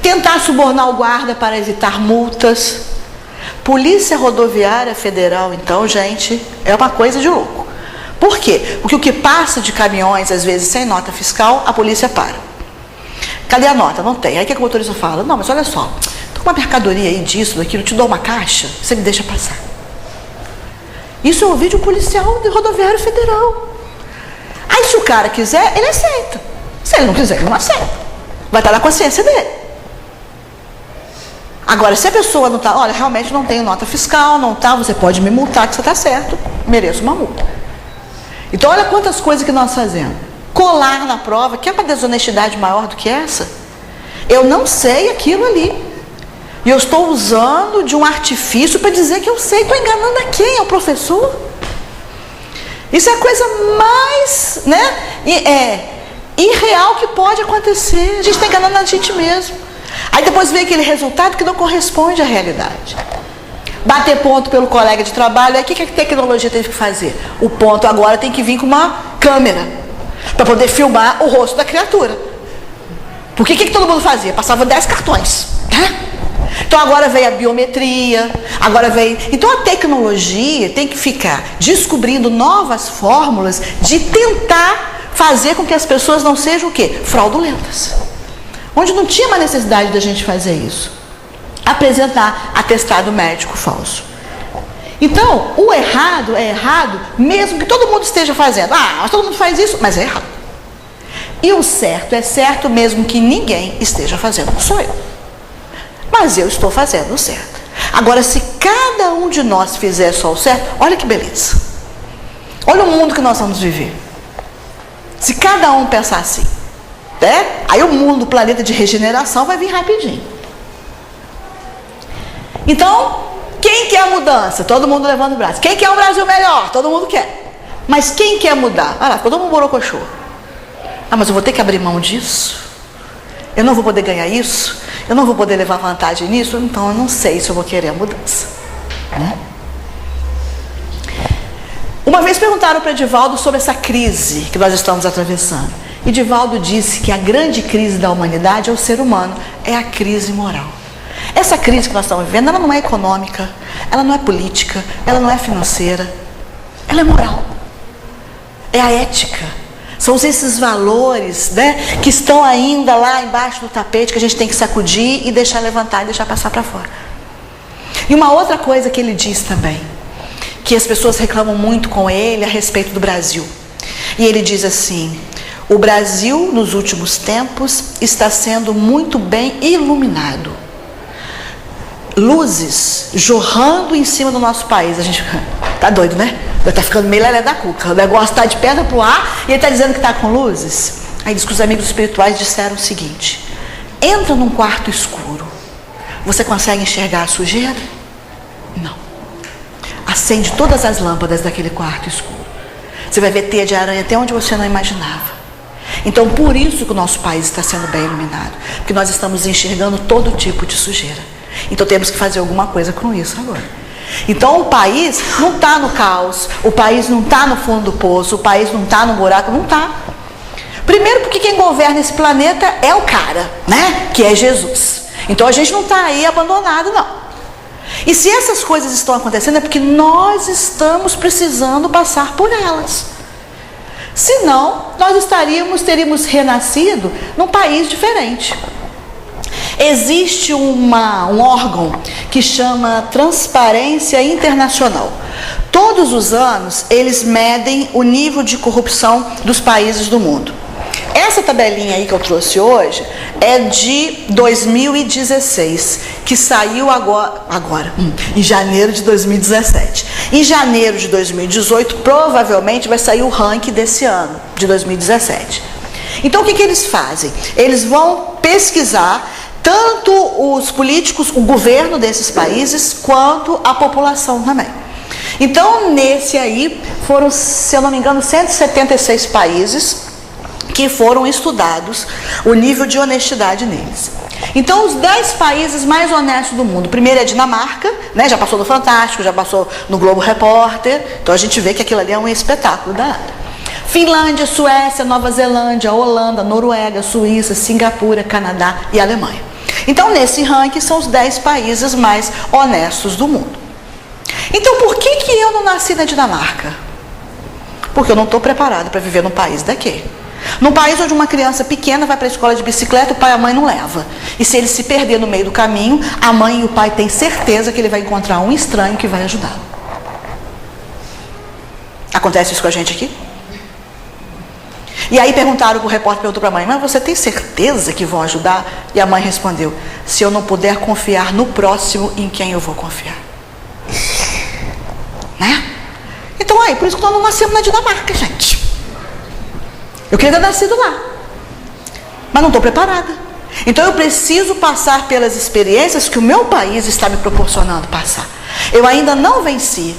Tentar subornar o guarda para evitar multas. Polícia Rodoviária Federal, então, gente, é uma coisa de louco. Por quê? Porque o que passa de caminhões, às vezes sem nota fiscal, a polícia para. Cadê a nota? Não tem. Aí o que o motorista fala? Não, mas olha só, estou com uma mercadoria aí disso, daquilo, te dou uma caixa, você me deixa passar. Isso eu ouvi de um policial de rodoviário federal. Aí se o cara quiser, ele aceita. Se ele não quiser, ele não aceita. Vai estar na consciência dele. Agora, se a pessoa não está, olha, realmente não tenho nota fiscal, não está, você pode me multar que você está certo, mereço uma multa. Então, olha quantas coisas que nós fazemos. Colar na prova, que é uma desonestidade maior do que essa? Eu não sei aquilo ali. E eu estou usando de um artifício para dizer que eu sei. Estou enganando a quem? Ao professor? Isso é a coisa mais, irreal que pode acontecer. A gente está enganando a gente mesmo. Aí depois vem aquele resultado que não corresponde à realidade. Bater ponto pelo colega de trabalho, aí o que a tecnologia teve que fazer? O ponto agora tem que vir com uma câmera para poder filmar o rosto da criatura. Porque o que todo mundo fazia? Passava 10 cartões. Então agora veio a biometria, agora veio... Então a tecnologia tem que ficar descobrindo novas fórmulas de tentar fazer com que as pessoas não sejam o quê? Fraudulentas. Onde não tinha uma necessidade da gente fazer isso. Apresentar atestado médico falso. Então, o errado é errado, mesmo que todo mundo esteja fazendo. Ah, mas todo mundo faz isso, mas é errado. E o certo é certo, mesmo que ninguém esteja fazendo. Não sou eu. Mas eu estou fazendo o certo. Agora, se cada um de nós fizer só o certo, olha que beleza. Olha o mundo que nós vamos viver. Se cada um pensar assim, aí o mundo, o planeta de regeneração vai vir rapidinho. Então, quem quer a mudança? Todo mundo levando o braço. Quem quer um Brasil melhor? Todo mundo quer. Mas quem quer mudar? Olha lá, todo mundo borocochô. Ah, mas eu vou ter que abrir mão disso? Eu não vou poder ganhar isso? Eu não vou poder levar vantagem nisso? Então eu não sei se eu vou querer a mudança. Uma vez perguntaram para Edivaldo sobre essa crise que nós estamos atravessando. Edivaldo disse que a grande crise da humanidade é o ser humano, é a crise moral. Essa crise que nós estamos vivendo, ela não é econômica, ela não é política, ela não é financeira, ela é moral, é a ética. São esses valores, que estão ainda lá embaixo do tapete, que a gente tem que sacudir e deixar levantar e deixar passar para fora. E uma outra coisa que ele diz também, que as pessoas reclamam muito com ele a respeito do Brasil. E ele diz assim: o Brasil, nos últimos tempos, está sendo muito bem iluminado. Luzes jorrando em cima do nosso país. A gente tá doido, né? Tá ficando meio lelé da cuca. O negócio está de perna pro ar e ele está dizendo que está com luzes. Aí diz que os amigos espirituais disseram o seguinte: entra num quarto escuro. Você consegue enxergar a sujeira? Não. Acende todas as lâmpadas daquele quarto escuro. Você vai ver teia de aranha até onde você não imaginava. Então, por isso que o nosso país está sendo bem iluminado. Porque nós estamos enxergando todo tipo de sujeira. Então, temos que fazer alguma coisa com isso agora. Então, o país não está no caos, o país não está no fundo do poço, o país não está no buraco, não está. Primeiro, porque quem governa esse planeta é o cara, que é Jesus. Então, a gente não está aí abandonado, não. E se essas coisas estão acontecendo, é porque nós estamos precisando passar por elas. Senão, nós teríamos renascido num país diferente. Existe um órgão que chama Transparência Internacional. Todos os anos, eles medem o nível de corrupção dos países do mundo. Essa tabelinha aí que eu trouxe hoje é de 2016, que saiu agora, em janeiro de 2017. Em janeiro de 2018, provavelmente vai sair o ranking desse ano, de 2017. Então, o que eles fazem? Eles vão pesquisar tanto os políticos, o governo desses países, quanto a população também. Então, nesse aí, foram, se eu não me engano, 176 países que foram estudados, o nível de honestidade neles. Então, os 10 países mais honestos do mundo. O primeiro é a Dinamarca, já passou no Fantástico, já passou no Globo Repórter. Então, a gente vê que aquilo ali é um espetáculo danado. Finlândia, Suécia, Nova Zelândia, Holanda, Noruega, Suíça, Singapura, Canadá e Alemanha. Então, nesse ranking, são os 10 países mais honestos do mundo. Então, por que eu não nasci na Dinamarca? porque eu não estou preparada para viver num país daquele. Num país onde uma criança pequena vai para a escola de bicicleta, o pai e a mãe não leva. E se ele se perder no meio do caminho, a mãe e o pai têm certeza que ele vai encontrar um estranho que vai ajudá-lo. Acontece isso com a gente aqui? E aí perguntaram, o repórter perguntou para a mãe, mas você tem certeza que vão ajudar? E a mãe respondeu, se eu não puder confiar no próximo, em quem eu vou confiar? Né? Então aí, por isso que nós não nascemos na Dinamarca, gente. Eu queria ter nascido lá, mas não estou preparada. Então eu preciso passar pelas experiências que o meu país está me proporcionando passar. Eu ainda não venci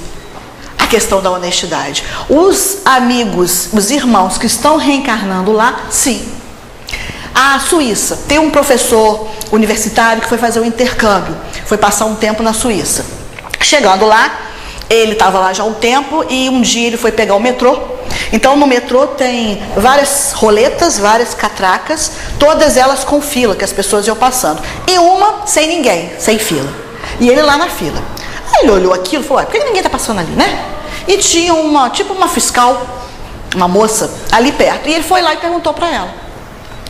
a questão da honestidade. Os amigos, os irmãos que estão reencarnando lá, sim. A Suíça, tem um professor universitário que foi fazer um intercâmbio, foi passar um tempo na Suíça. Chegando lá, ele estava lá já há um tempo e um dia ele foi pegar o metrô. Então no metrô tem várias roletas, várias catracas, todas elas com fila, que as pessoas iam passando. E uma sem ninguém, sem fila. E ele lá na fila. Aí ele olhou aquilo e falou, por que ninguém está passando ali, né? E tinha tipo uma fiscal, uma moça ali perto. E ele foi lá e perguntou para ela,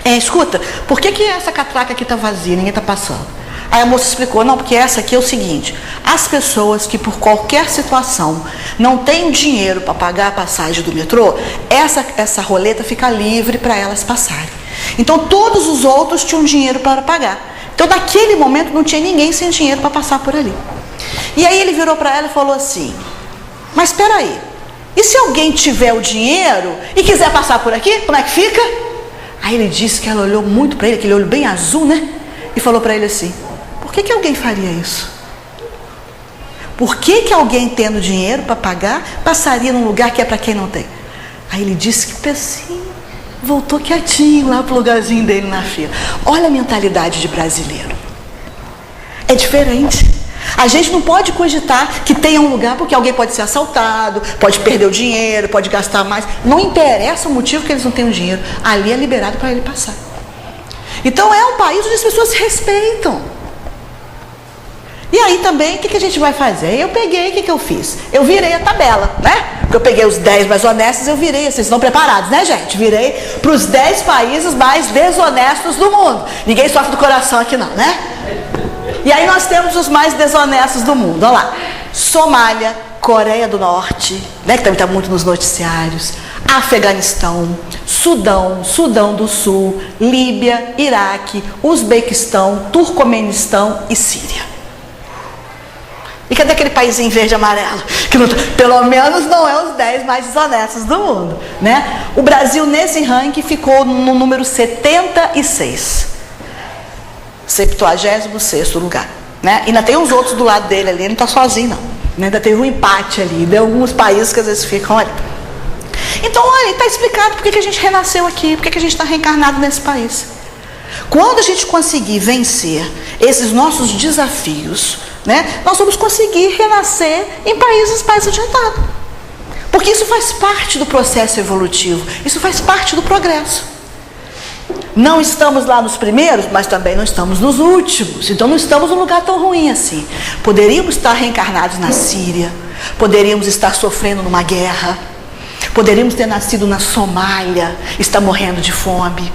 escuta, por que essa catraca aqui está vazia, ninguém está passando? Aí a moça explicou, não, porque essa aqui é o seguinte, as pessoas que por qualquer situação não têm dinheiro para pagar a passagem do metrô, essa roleta fica livre para elas passarem. Então todos os outros tinham dinheiro para pagar. Então naquele momento não tinha ninguém sem dinheiro para passar por ali. E aí ele virou para ela e falou assim, mas espera aí, e se alguém tiver o dinheiro e quiser passar por aqui, como é que fica? Aí ele disse que ela olhou muito para ele, aquele olho bem azul, né? E falou para ele assim, por que alguém faria isso? Por que alguém tendo dinheiro para pagar, passaria num lugar que é para quem não tem? Aí ele disse que assim, voltou quietinho lá pro lugarzinho dele na fila. Olha a mentalidade de brasileiro. É diferente. A gente não pode cogitar que tenha um lugar porque alguém pode ser assaltado, pode perder o dinheiro, pode gastar mais. Não interessa o motivo que eles não tenham dinheiro. Ali é liberado para ele passar. Então é um país onde as pessoas se respeitam. E aí também, o que a gente vai fazer? Eu peguei, o que eu fiz? Eu virei a tabela, né? Porque eu peguei os 10 mais honestos, eu virei, vocês estão preparados, né, gente? Virei para os 10 países mais desonestos do mundo. Ninguém sofre do coração aqui não, né? E aí nós temos os mais desonestos do mundo, olha lá. Somália, Coreia do Norte, né, que também está muito nos noticiários, Afeganistão, Sudão, Sudão do Sul, Líbia, Iraque, Uzbequistão, Turcomenistão e Síria. E cadê aquele paísinho verde e amarelo? Que não, pelo menos não é os 10 mais desonestos do mundo, né? O Brasil nesse ranking ficou no número 76. 76º lugar, né? E ainda tem uns outros do lado dele ali, ele não está sozinho não. Ainda teve um empate ali, de alguns países que às vezes ficam ali. Então, olha, está explicado por que a gente renasceu aqui, por que a gente está reencarnado nesse país. Quando a gente conseguir vencer esses nossos desafios, né, nós vamos conseguir renascer em países mais adiantados. Porque isso faz parte do processo evolutivo, isso faz parte do progresso. Não estamos lá nos primeiros, mas também não estamos nos últimos. Então não estamos num lugar tão ruim assim. Poderíamos estar reencarnados na Síria, poderíamos estar sofrendo numa guerra, poderíamos ter nascido na Somália, estar morrendo de fome.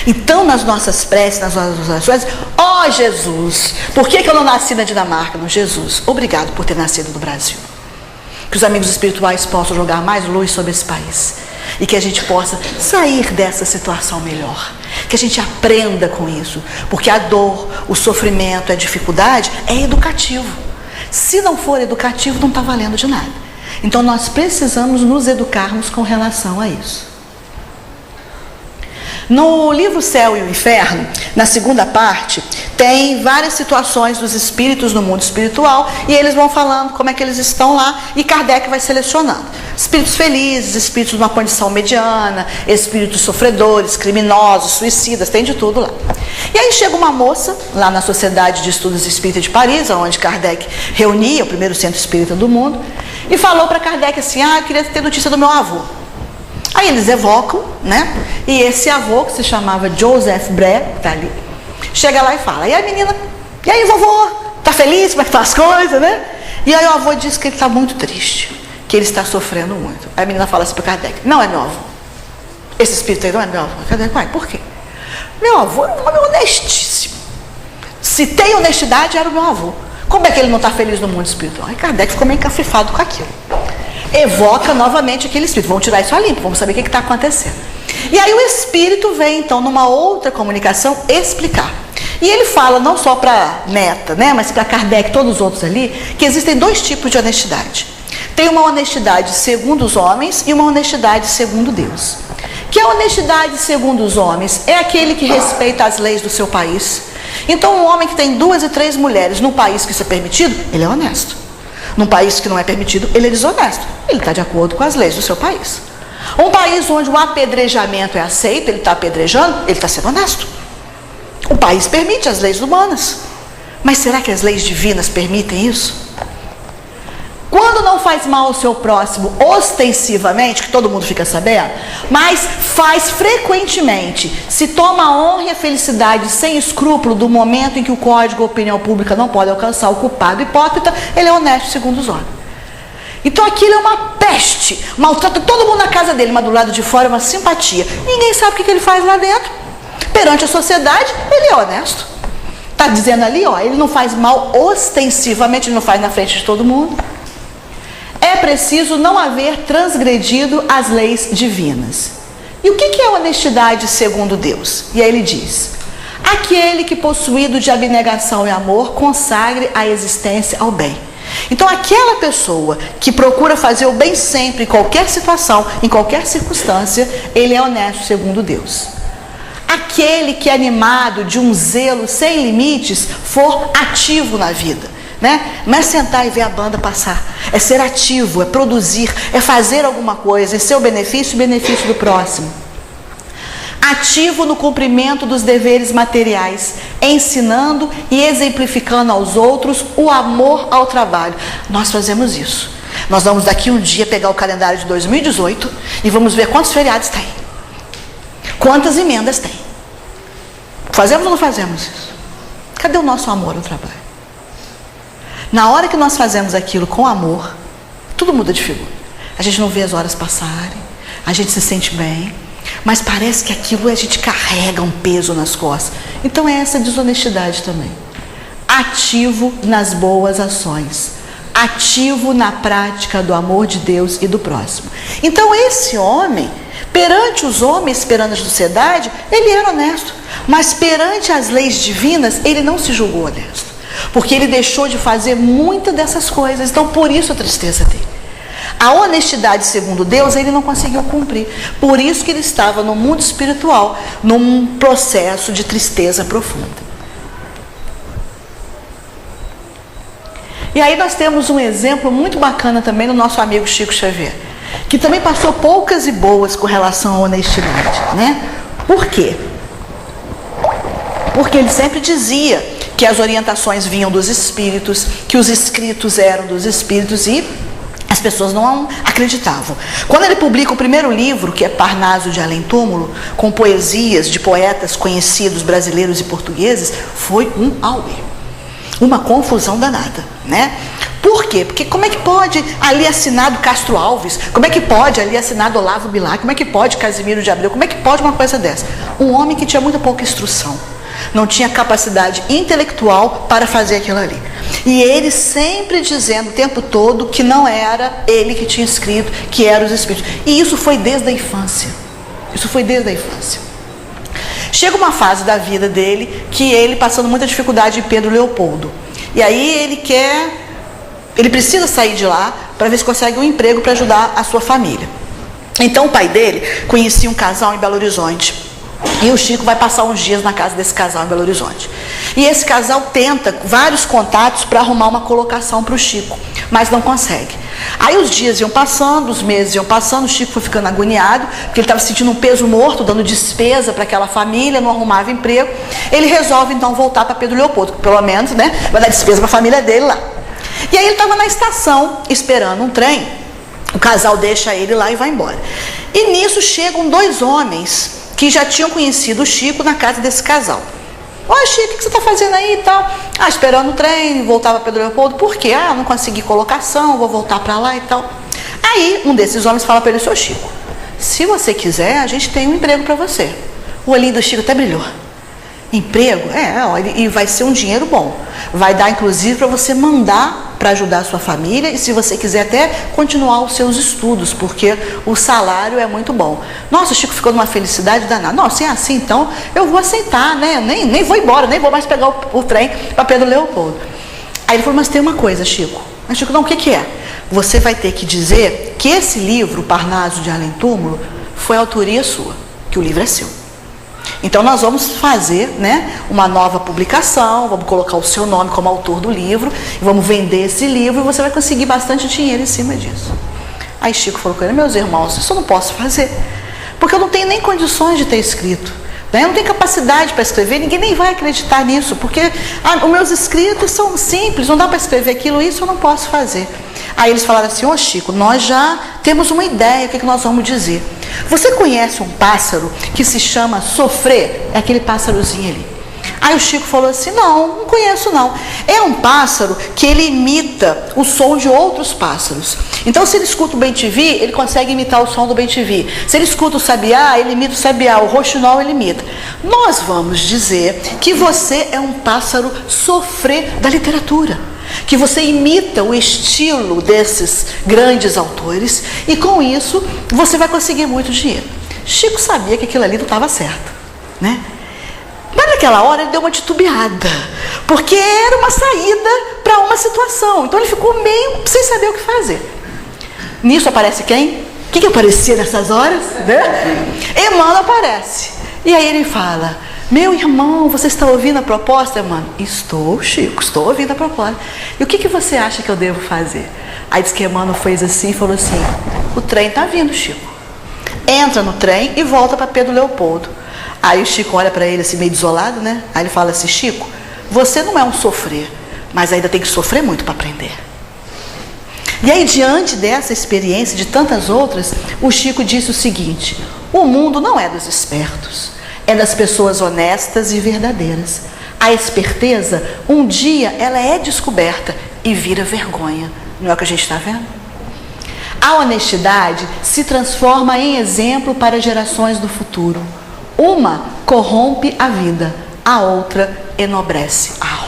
Então nas nossas preces, nas nossas orações, ó Jesus, por que eu não nasci na Dinamarca? Não, Jesus, obrigado por ter nascido no Brasil. Que os amigos espirituais possam jogar mais luz sobre esse país. E que a gente possa sair dessa situação melhor. Que a gente aprenda com isso. Porque a dor, o sofrimento, a dificuldade é educativo. Se não for educativo, não está valendo de nada. Então nós precisamos nos educarmos com relação a isso. No livro Céu e o Inferno, na segunda parte, tem várias situações dos espíritos no mundo espiritual e eles vão falando como é que eles estão lá e Kardec vai selecionando. Espíritos felizes, espíritos de uma condição mediana, espíritos sofredores, criminosos, suicidas, tem de tudo lá. E aí chega uma moça lá na Sociedade de Estudos Espíritas de Paris, onde Kardec reunia, o primeiro centro espírita do mundo, e falou para Kardec assim, eu queria ter notícia do meu avô. Aí eles evocam, né? E esse avô, que se chamava Joseph Bré, tá ali, chega lá e fala, e a menina, e aí vovô, tá feliz, como é que tá as coisas, né? E aí o avô diz que ele tá muito triste, que ele está sofrendo muito. Aí a menina fala assim para Kardec: não é meu avô. Esse espírito aí não é meu avô. Kardec: uai, por quê? Meu avô é um homem honestíssimo. Se tem honestidade, era o meu avô. Como é que ele não está feliz no mundo espiritual? Aí Kardec ficou meio encafifado com aquilo. Evoca novamente aquele espírito. Vamos tirar isso a limpo, vamos saber o que está acontecendo. E aí o espírito vem, então, numa outra comunicação, explicar. E ele fala não só para Neta, né, mas para Kardec e todos os outros ali, que existem dois tipos de honestidade. Tem uma honestidade segundo os homens e uma honestidade segundo Deus. Que a honestidade segundo os homens é aquele que respeita as leis do seu país. Então, um homem que tem 2 e 3 mulheres num país que isso é permitido, ele é honesto. Num país que não é permitido, ele é desonesto. Ele está de acordo com as leis do seu país. Um país onde o apedrejamento é aceito, ele está apedrejando, ele está sendo honesto. O país permite as leis humanas. Mas será que as leis divinas permitem isso? Quando não faz mal ao seu próximo ostensivamente, que todo mundo fica sabendo, mas faz frequentemente, se toma a honra e a felicidade sem escrúpulo do momento em que o código de opinião pública não pode alcançar o culpado hipócrita, ele é honesto segundo os homens. Então aquilo é uma peste, maltrata todo mundo na casa dele, mas do lado de fora é uma simpatia. Ninguém sabe o que ele faz lá dentro. Perante a sociedade, ele é honesto. Está dizendo ali, ó, ele não faz mal ostensivamente, ele não faz na frente de todo mundo. É preciso não haver transgredido as leis divinas. E o que é honestidade segundo Deus? E aí ele diz: aquele que, possuído de abnegação e amor, consagre a existência ao bem. Então, aquela pessoa que procura fazer o bem sempre, em qualquer situação, em qualquer circunstância, ele é honesto segundo Deus. Aquele que, animado de um zelo sem limites, for ativo na vida. Né? Não é sentar e ver a banda passar, é ser ativo, é produzir, é fazer alguma coisa, é seu benefício e benefício do próximo. Ativo no cumprimento dos deveres materiais, ensinando e exemplificando aos outros o amor ao trabalho. Nós fazemos isso. Nós vamos daqui um dia pegar o calendário de 2018 e vamos ver quantos feriados tem, quantas emendas tem. Fazemos ou não fazemos isso? Cadê o nosso amor ao trabalho? Na hora que nós fazemos aquilo com amor, tudo muda de figura. A gente não vê as horas passarem, a gente se sente bem, mas parece que aquilo a gente carrega um peso nas costas. Então é essa desonestidade também. Ativo nas boas ações, ativo na prática do amor de Deus e do próximo. Então esse homem, perante os homens, perante a sociedade, ele era honesto, mas perante as leis divinas, ele não se julgou honesto. Porque ele deixou de fazer muitas dessas coisas. Então, por isso a tristeza dele. A honestidade segundo Deus, ele não conseguiu cumprir. Por isso que ele estava no mundo espiritual, num processo de tristeza profunda. E aí nós temos um exemplo muito bacana também no nosso amigo Chico Xavier, que também passou poucas e boas com relação à honestidade, né? Por quê? Porque ele sempre dizia que as orientações vinham dos espíritos, que os escritos eram dos espíritos, e as pessoas não acreditavam. Quando ele publica o primeiro livro, que é Parnaso de Além Túmulo, com poesias de poetas conhecidos brasileiros e portugueses, foi um auê, uma confusão danada, né? Por quê? Porque como é que pode ali assinado Castro Alves? Como é que pode ali assinado Olavo Bilac? Como é que pode Casimiro de Abreu? Como é que pode uma coisa dessa? Um homem que tinha muito pouca instrução, não tinha capacidade intelectual para fazer aquilo ali. E ele sempre dizendo o tempo todo que não era ele que tinha escrito, que eram os espíritos. E isso foi desde a infância. Isso foi desde a infância. Chega uma fase da vida dele que ele passando muita dificuldade em Pedro Leopoldo. E aí ele precisa sair de lá para ver se consegue um emprego para ajudar a sua família. Então o pai dele conhecia um casal em Belo Horizonte. E o Chico vai passar uns dias na casa desse casal em Belo Horizonte. E esse casal tenta vários contatos para arrumar uma colocação para o Chico, mas não consegue. Aí os dias iam passando, os meses iam passando, o Chico foi ficando agoniado, porque ele estava sentindo um peso morto, dando despesa para aquela família, não arrumava emprego. Ele resolve então voltar para Pedro Leopoldo, que pelo menos, né, vai dar despesa para a família dele lá. E aí ele estava na estação, esperando um trem, o casal deixa ele lá e vai embora. E nisso chegam 2 homens que já tinham conhecido o Chico na casa desse casal. Oi, Chico, o que você está fazendo aí e tal? Esperando o trem, voltava para Pedro Leopoldo. Por quê? Não consegui colocação, vou voltar para lá e tal. Aí um desses homens fala para ele: seu Chico, se você quiser, a gente tem um emprego para você. O olhinho do Chico até brilhou. Emprego? E vai ser um dinheiro bom. Vai dar inclusive para você mandar para ajudar a sua família, e se você quiser até continuar os seus estudos, porque o salário é muito bom. Nossa, o Chico ficou numa felicidade danada. Nossa, se é assim, então eu vou aceitar, né? Eu nem vou embora, nem vou mais pegar o trem para Pedro Leopoldo. Aí ele falou: mas tem uma coisa, Chico. Mas Chico, não, o que é? Você vai ter que dizer que esse livro, Parnaso de Além Túmulo, foi autoria sua, que o livro é seu. Então nós vamos fazer, né, uma nova publicação, vamos colocar o seu nome como autor do livro, vamos vender esse livro e você vai conseguir bastante dinheiro em cima disso. Aí Chico falou com ele: meus irmãos, isso eu não posso fazer, porque eu não tenho nem condições de ter escrito, né? Eu não tenho capacidade para escrever, ninguém nem vai acreditar nisso, porque os meus escritos são simples, não dá para escrever aquilo, isso eu não posso fazer. Aí eles falaram assim: ô Chico, nós já temos uma ideia, o que nós vamos dizer. Você conhece um pássaro que se chama sofrer? É aquele pássarozinho ali. Aí o Chico falou assim: não conheço não. É um pássaro que ele imita o som de outros pássaros. Então se ele escuta o bem-te-vi, ele consegue imitar o som do bem-te-vi. Se ele escuta o sabiá, ele imita o sabiá. O roxinol ele imita. Nós vamos dizer que você é um pássaro sofrer da literatura, que você imita o estilo desses grandes autores, e com isso você vai conseguir muito dinheiro. Chico sabia que aquilo ali não estava certo, né? Mas naquela hora ele deu uma titubeada, porque era uma saída para uma situação. Então ele ficou meio sem saber o que fazer. Nisso aparece quem? O que aparecia nessas horas? Né? Emmanuel aparece. E aí ele fala: meu irmão, você está ouvindo a proposta, Emmanuel? Estou, Chico, estou ouvindo a proposta. E o que você acha que eu devo fazer? Aí diz que Emmanuel fez assim e falou assim: o trem está vindo, Chico. Entra no trem e volta para Pedro Leopoldo. Aí o Chico olha para ele assim, meio desolado, né? Aí ele fala assim: Chico, você não é um sofrer, mas ainda tem que sofrer muito para aprender. E aí, diante dessa experiência e de tantas outras, o Chico disse o seguinte: o mundo não é dos espertos, é das pessoas honestas e verdadeiras. A esperteza, um dia, ela é descoberta e vira vergonha. Não é o que a gente está vendo? A honestidade se transforma em exemplo para gerações do futuro. Uma corrompe a vida, a outra enobrece a alma.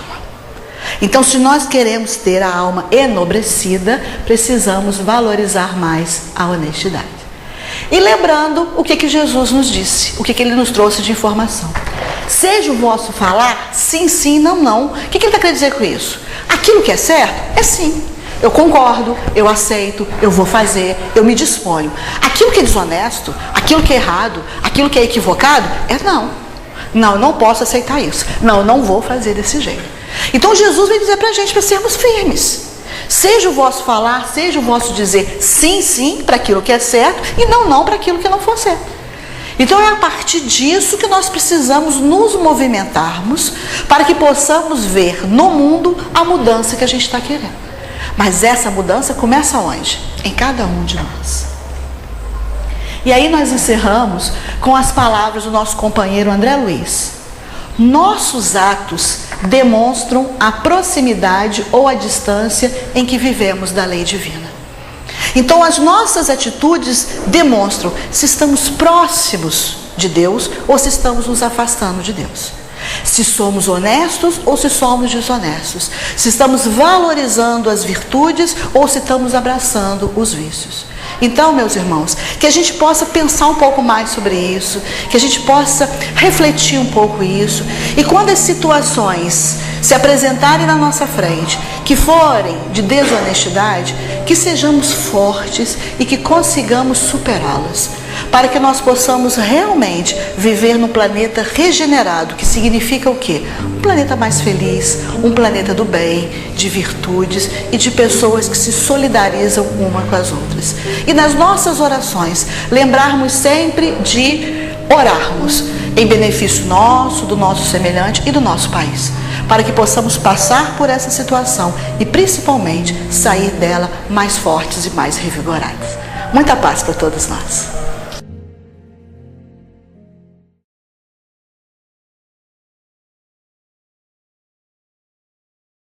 Então, se nós queremos ter a alma enobrecida, precisamos valorizar mais a honestidade. E lembrando o que Jesus nos disse, o que ele nos trouxe de informação. Seja o vosso falar sim, sim, não, não. O que ele está querendo dizer com isso? Aquilo que é certo é sim. Eu concordo, eu aceito, eu vou fazer, eu me disponho. Aquilo que é desonesto, aquilo que é errado, aquilo que é equivocado, é não. Não, eu não posso aceitar isso. Não, eu não vou fazer desse jeito. Então Jesus vem dizer para a gente para sermos firmes. Seja o vosso falar, seja o vosso dizer sim, sim para aquilo que é certo e não, não para aquilo que não for certo. Então é a partir disso que nós precisamos nos movimentarmos para que possamos ver no mundo a mudança que a gente está querendo. Mas essa mudança começa onde? Em cada um de nós. E aí nós encerramos com as palavras do nosso companheiro André Luiz. Nossos atos demonstram a proximidade ou a distância em que vivemos da lei divina. Então as nossas atitudes demonstram se estamos próximos de Deus ou se estamos nos afastando de Deus. Se somos honestos ou se somos desonestos. Se estamos valorizando as virtudes ou se estamos abraçando os vícios. Então, meus irmãos, que a gente possa pensar um pouco mais sobre isso, que a gente possa refletir um pouco isso, e quando as situações se apresentarem na nossa frente, que forem de desonestidade, que sejamos fortes e que consigamos superá-las, para que nós possamos realmente viver num planeta regenerado, que significa o quê? Um planeta mais feliz, um planeta do bem, de virtudes e de pessoas que se solidarizam uma com as outras. E nas nossas orações, lembrarmos sempre de orarmos em benefício nosso, do nosso semelhante e do nosso país, para que possamos passar por essa situação e principalmente sair dela mais fortes e mais revigorados. Muita paz para todos nós.